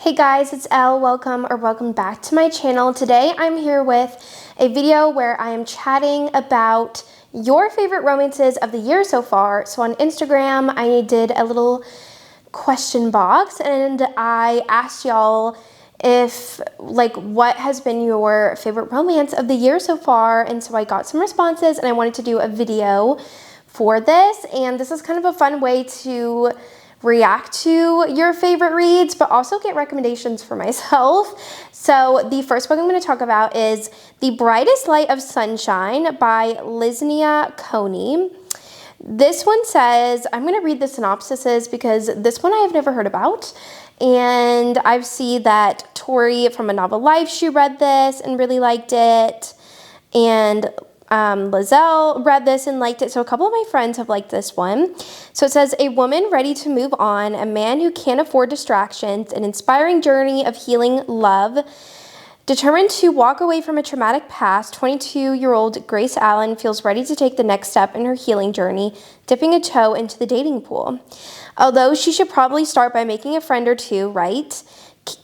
Hey guys, it's Elle. Welcome back to my channel. Today I'm here with a video where I am chatting about your favorite romances of the year so far. So on Instagram, I did a little question box and I asked y'all if what has been your favorite romance of the year so far, and so I got some responses and I wanted to do a video for this, and this is kind of a fun way to react to your favorite reads, but also get recommendations for myself. So the first book I'm going to talk about is The Brightest Light of Sunshine by Liznia Coney. This one says, I'm going to read the synopsises because this one I have never heard about. And I've seen that Tori from A Novel Life, she read this and really liked it. And Lizelle read this and liked it. So a couple of my friends have liked this one. So it says, a woman ready to move on, a man who can't afford distractions, an inspiring journey of healing love. Determined to walk away from a traumatic past, 22-year-old Grace Allen feels ready to take the next step in her healing journey, dipping a toe into the dating pool. Although she should probably start by making a friend or two, right?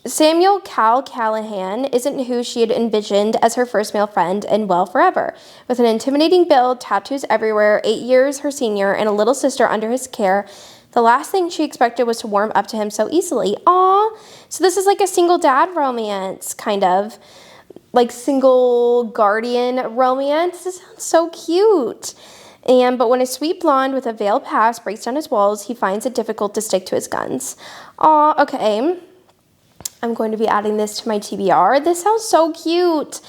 Samuel Cal Callahan isn't who she had envisioned as her first male friend in Well Forever. With an intimidating build, tattoos everywhere, 8 years her senior, and a little sister under his care, the last thing she expected was to warm up to him so easily. Aww. So this is like a single dad romance, kind of. Like single guardian romance. This sounds so cute. But when a sweet blonde with a veiled past breaks down his walls, he finds it difficult to stick to his guns. Aww, okay. I'm going to be adding this to my TBR. This sounds so cute.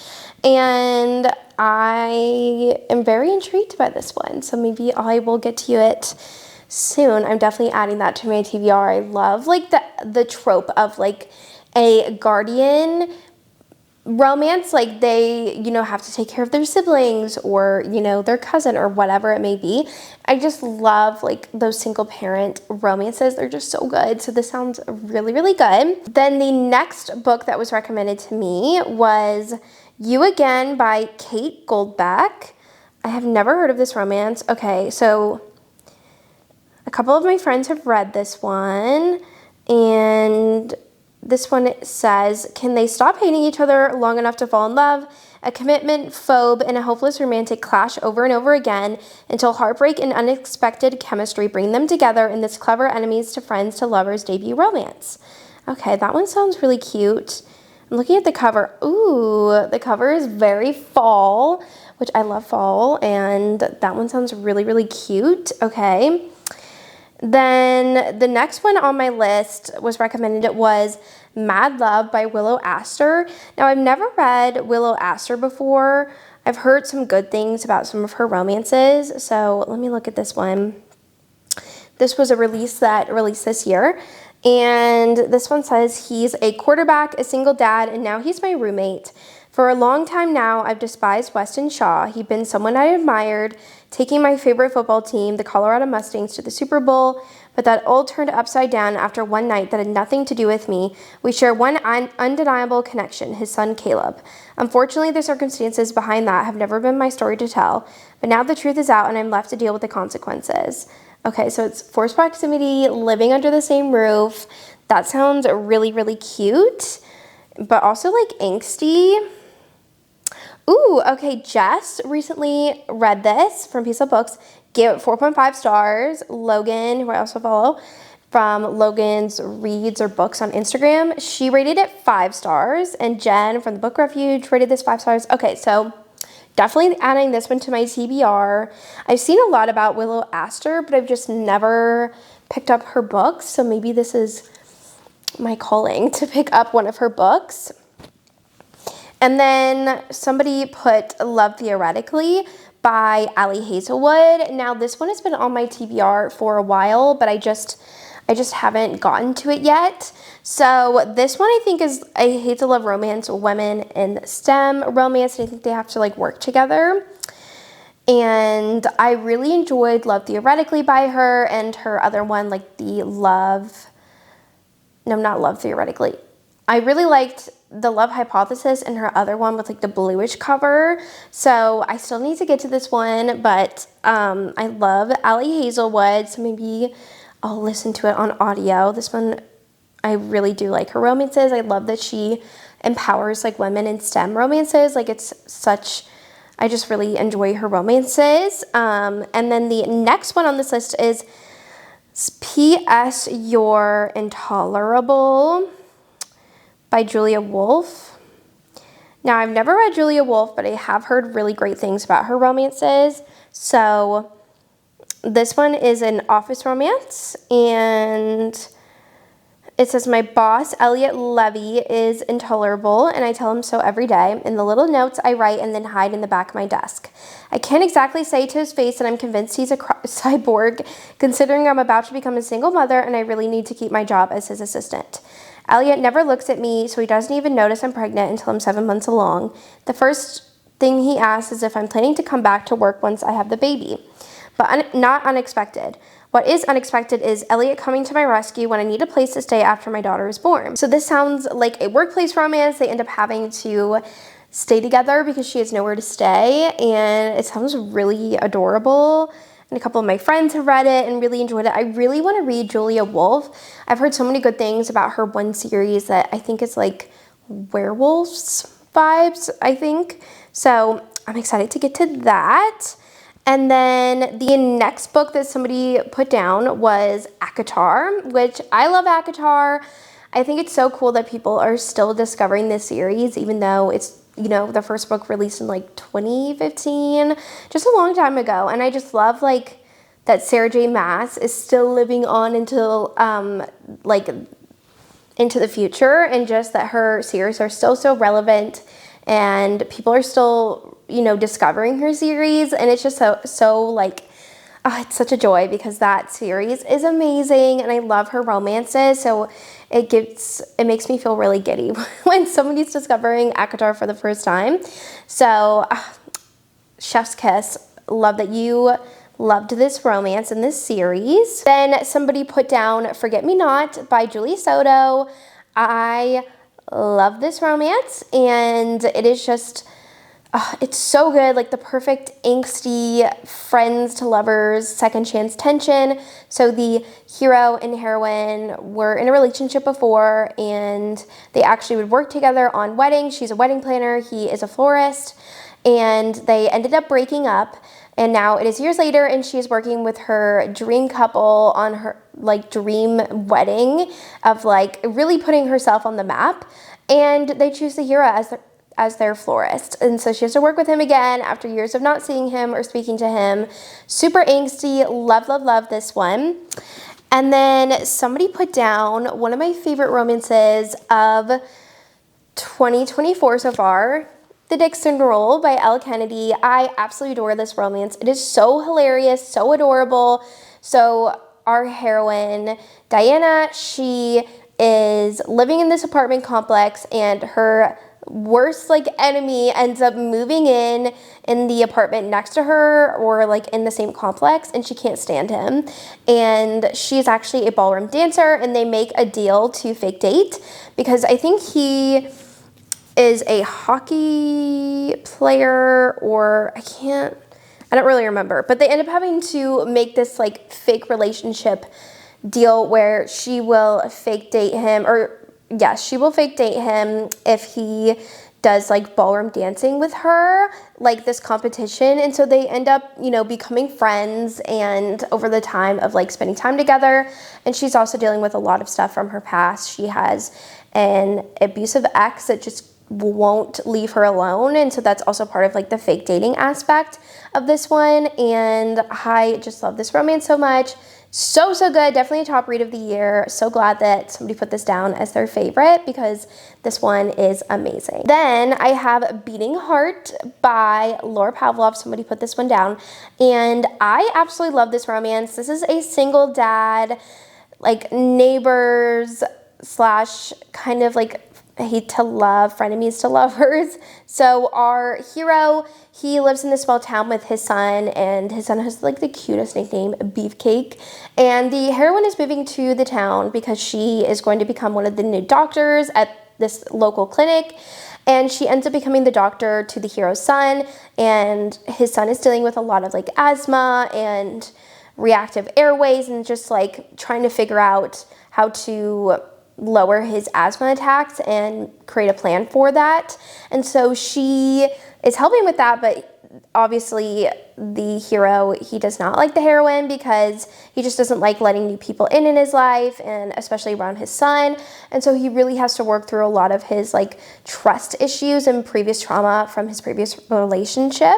And I am very intrigued by this one. So maybe I will get to it soon. I'm definitely adding that to my TBR. I love like the trope of like a guardian romance, like they, have to take care of their siblings or, their cousin or whatever it may be. I just love like those single parent romances. They're just so good. So this sounds really, really good. Then the next book that was recommended to me was You Again by Kate Goldbeck. I have never heard of this romance. Okay, so a couple of my friends have read this one, and this one says, can they stop hating each other long enough to fall in love? A commitment phobe and a hopeless romantic clash over and over again until heartbreak and unexpected chemistry bring them together in this clever enemies to friends to lovers debut romance. Okay, that one sounds really cute. I'm looking at the cover. Ooh, the cover is very fall, which I love fall, and that one sounds really, really cute. Okay. Then the next one on my list was recommended. It was Mad Love by Willow Astor. Now, I've never read Willow Astor before. I've heard some good things about some of her romances. So let me look at this one. This was a release that released this year. And this one says, he's a quarterback, a single dad, and now he's my roommate. For a long time now, I've despised Weston Shaw. He'd been someone I admired, taking my favorite football team, the Colorado Mustangs, to the Super Bowl, but that all turned upside down after one night that had nothing to do with me. We share one undeniable connection, his son Caleb. Unfortunately, the circumstances behind that have never been my story to tell, but now the truth is out and I'm left to deal with the consequences. Okay, so it's forced proximity, living under the same roof. That sounds really, really cute, but also like angsty. Ooh, okay, Jess recently read this from Peace of Books, gave it 4.5 stars. Logan, who I also follow from Logan's Reads or Books on Instagram, she rated it 5 stars. And Jen from the Book Refuge rated this 5 stars. Okay, so definitely adding this one to my TBR. I've seen a lot about Willow Astor, but I've just never picked up her books. So maybe this is my calling to pick up one of her books. And then somebody put Love Theoretically by Ali Hazelwood. Now this one has been on my TBR for a while, but I just haven't gotten to it yet. So this one I think is a hate to love romance, women in STEM romance, and I think they have to like work together. And I really enjoyed Love Theoretically by her, and her other one, like not Love Theoretically. I really liked The Love Hypothesis and her other one with like the bluish cover. So I still need to get to this one, but I love Ali Hazelwood, so maybe I'll listen to it on audio. This one I really do like her romances. I love that she empowers like women in STEM romances. Like it's such, I just really enjoy her romances. And then the next one on this list is P.S. You're Intolerable by Julia Wolf. Now, I've never read Julia Wolf, but I have heard really great things about her romances. So this one is an office romance, and it says, my boss, Elliot Levy, is intolerable, and I tell him so every day in the little notes I write and then hide in the back of my desk. I can't exactly say to his face that I'm convinced he's a cyborg, considering I'm about to become a single mother and I really need to keep my job as his assistant. Elliot never looks at me, so he doesn't even notice I'm pregnant until I'm 7 months along. The first thing he asks is if I'm planning to come back to work once I have the baby. But not unexpected. What is unexpected is Elliot coming to my rescue when I need a place to stay after my daughter is born. So this sounds like a workplace romance. They end up having to stay together because she has nowhere to stay, and it sounds really adorable. And a couple of my friends have read it and really enjoyed it. I really want to read Julia Wolf. I've heard so many good things about her one series that I think is like werewolves vibes, I think. So I'm excited to get to that. And then the next book that somebody put down was Aatar, which I love Aatar. I think it's so cool that people are still discovering this series, even though it's, you know, the first book released in like 2015, just a long time ago. And I just love like that Sarah J. Maas is still living on until like into the future, and just that her series are still so relevant and people are still, you know, discovering her series. And it's just so like, it's such a joy because that series is amazing and I love her romances. So it makes me feel really giddy when somebody's discovering Aatar for the first time. So chef's kiss. Love that you loved this romance in this series. Then somebody put down Forget Me Not by Julie Soto. I love this romance, and it is just, it's so good, like the perfect angsty friends to lovers, second chance tension. So the hero and heroine were in a relationship before, and they actually would work together on weddings. She's a wedding planner, he is a florist, and they ended up breaking up. And now it is years later, and she's working with her dream couple on her like dream wedding of like really putting herself on the map. And they choose the hero as their florist. And so she has to work with him again after years of not seeing him or speaking to him. Super angsty. Love, love, love this one. And then somebody put down one of my favorite romances of 2024 so far, The Dixon Roll by Elle Kennedy. I absolutely adore this romance. It is so hilarious, so adorable. So our heroine, Diana, she is living in this apartment complex, and her worst like enemy ends up moving in the apartment next to her, or like in the same complex, and she can't stand him. And she's actually a ballroom dancer, and they make a deal to fake date because I think he is a hockey player, or I don't really remember, but they end up having to make this like fake relationship deal where she will fake date him, or yes, she will fake date him if he does like ballroom dancing with her, like this competition. And so they end up, you know, becoming friends, and over the time of like spending time together. And she's also dealing with a lot of stuff from her past. She has an abusive ex that just won't leave her alone, and so that's also part of like the fake dating aspect of this one. And I just love this romance so much. So good. Definitely a top read of the year. So glad that somebody put this down as their favorite because this one is amazing. Then I have Beating Heart by Laura Pavlov. Somebody put this one down, and I absolutely love this romance. This is a single dad, like neighbors slash kind of like hate to love, frenemies to lovers. So our hero, he lives in this small town with his son, and his son has like the cutest nickname, Beefcake. And the heroine is moving to the town because she is going to become one of the new doctors at this local clinic. And she ends up becoming the doctor to the hero's son, and his son is dealing with a lot of like asthma and reactive airways, and just like trying to figure out how to lower his asthma attacks and create a plan for that. And so she is helping with that, but obviously the hero, he does not like the heroine because he just doesn't like letting new people in his life, and especially around his son. And so he really has to work through a lot of his like trust issues and previous trauma from his previous relationship.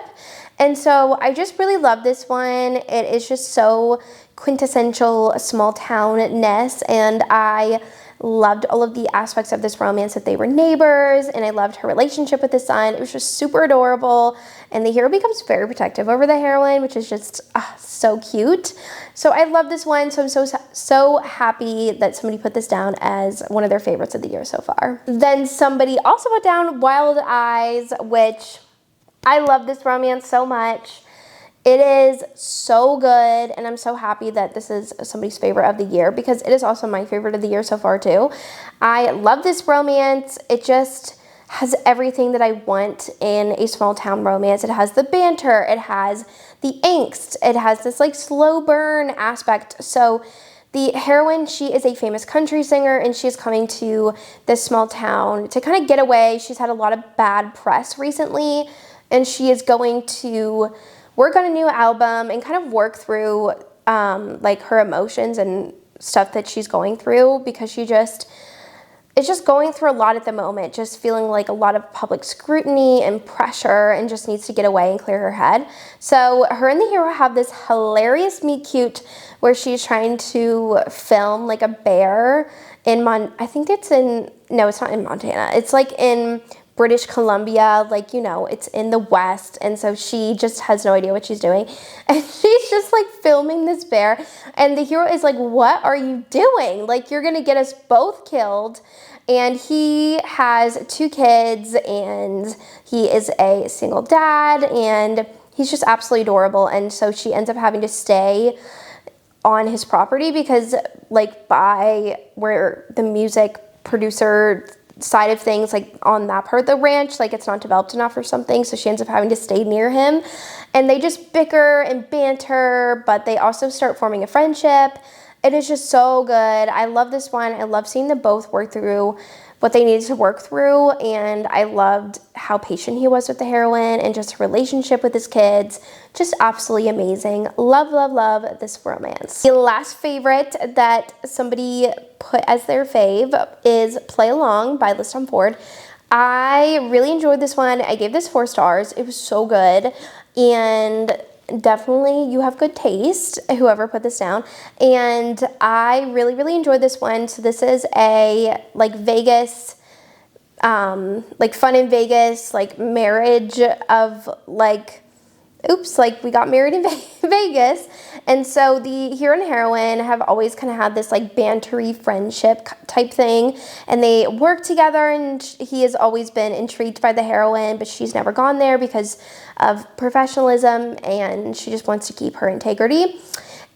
And so I just really love this one. It is just so quintessential small town-ness, and I loved all of the aspects of this romance, that they were neighbors, and I loved her relationship with the son. It was just super adorable, and the hero becomes very protective over the heroine, which is just so cute. So I love this one, so I'm so happy that somebody put this down as one of their favorites of the year so far. Then somebody also put down Wild Eyes, which I love this romance so much. It is so good, and I'm so happy that this is somebody's favorite of the year, because it is also my favorite of the year so far too. I love this romance. It just has everything that I want in a small town romance. It has the banter, it has the angst, it has this like slow burn aspect. So the heroine, she is a famous country singer, and she is coming to this small town to kind of get away. She's had a lot of bad press recently, and she is going to work on a new album and kind of work through like her emotions and stuff that she's going through, because she is just going through a lot at the moment, just feeling like a lot of public scrutiny and pressure, and just needs to get away and clear her head. So her and the hero have this hilarious meet cute where she's trying to film like a bear in I think it's in, no, it's not in Montana. It's like in British Columbia, like, you know, it's in the West, and so she just has no idea what she's doing, and she's just like filming this bear, and the hero is like, what are you doing? Like, you're gonna get us both killed. And he has 2 kids, and he is a single dad, and he's just absolutely adorable. And so she ends up having to stay on his property, because like by where the music producer side of things, like on that part of the ranch, like it's not developed enough or something, so she ends up having to stay near him, and they just bicker and banter, but they also start forming a friendship. It is just so good. I love this one. I love seeing them both work through what they needed to work through, and I loved how patient he was with the heroine and just her relationship with his kids. Just absolutely amazing. Love, love, love this romance. The last favorite that somebody put as their fave is Play Along by List on Ford. I really enjoyed this one. I gave this 4 stars. It was so good, and definitely you have good taste, whoever put this down. And I really, really enjoyed this one. So this is a like Vegas, like fun in Vegas, like marriage of like, oops, like we got married in Vegas. And so the hero and heroine have always kind of had this like bantery friendship type thing, and they work together, and he has always been intrigued by the heroine, but she's never gone there because of professionalism, and she just wants to keep her integrity.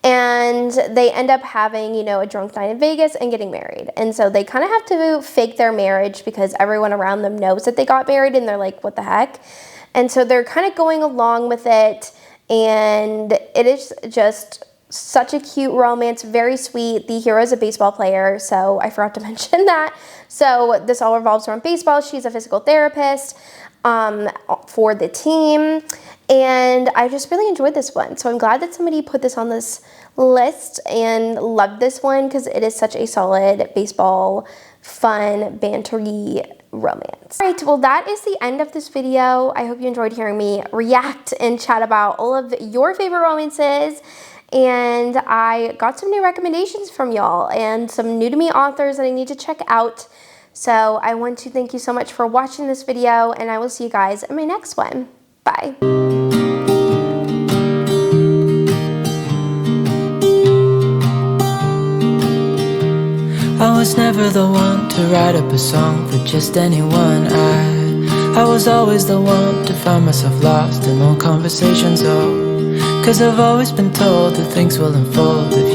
And they end up having, you know, a drunk night in Vegas and getting married. And so they kind of have to fake their marriage because everyone around them knows that they got married, and they're like, what the heck? And so they're kind of going along with it, and it is just such a cute romance, very sweet. The hero is a baseball player, so I forgot to mention that. So this all revolves around baseball. She's a physical therapist for the team, and I just really enjoyed this one. So I'm glad that somebody put this on this list and loved this one, because it is such a solid baseball, fun, bantery romance. All right, well, that is the end of this video. I hope you enjoyed hearing me react and chat about all of your favorite romances, and I got some new recommendations from y'all and some new to me authors that I need to check out. So I want to thank you so much for watching this video, and I will see you guys in my next one. Bye. I was never the one to write up a song for just anyone. I was always the one to find myself lost in all conversations. Oh, 'cause I've always been told that things will unfold if you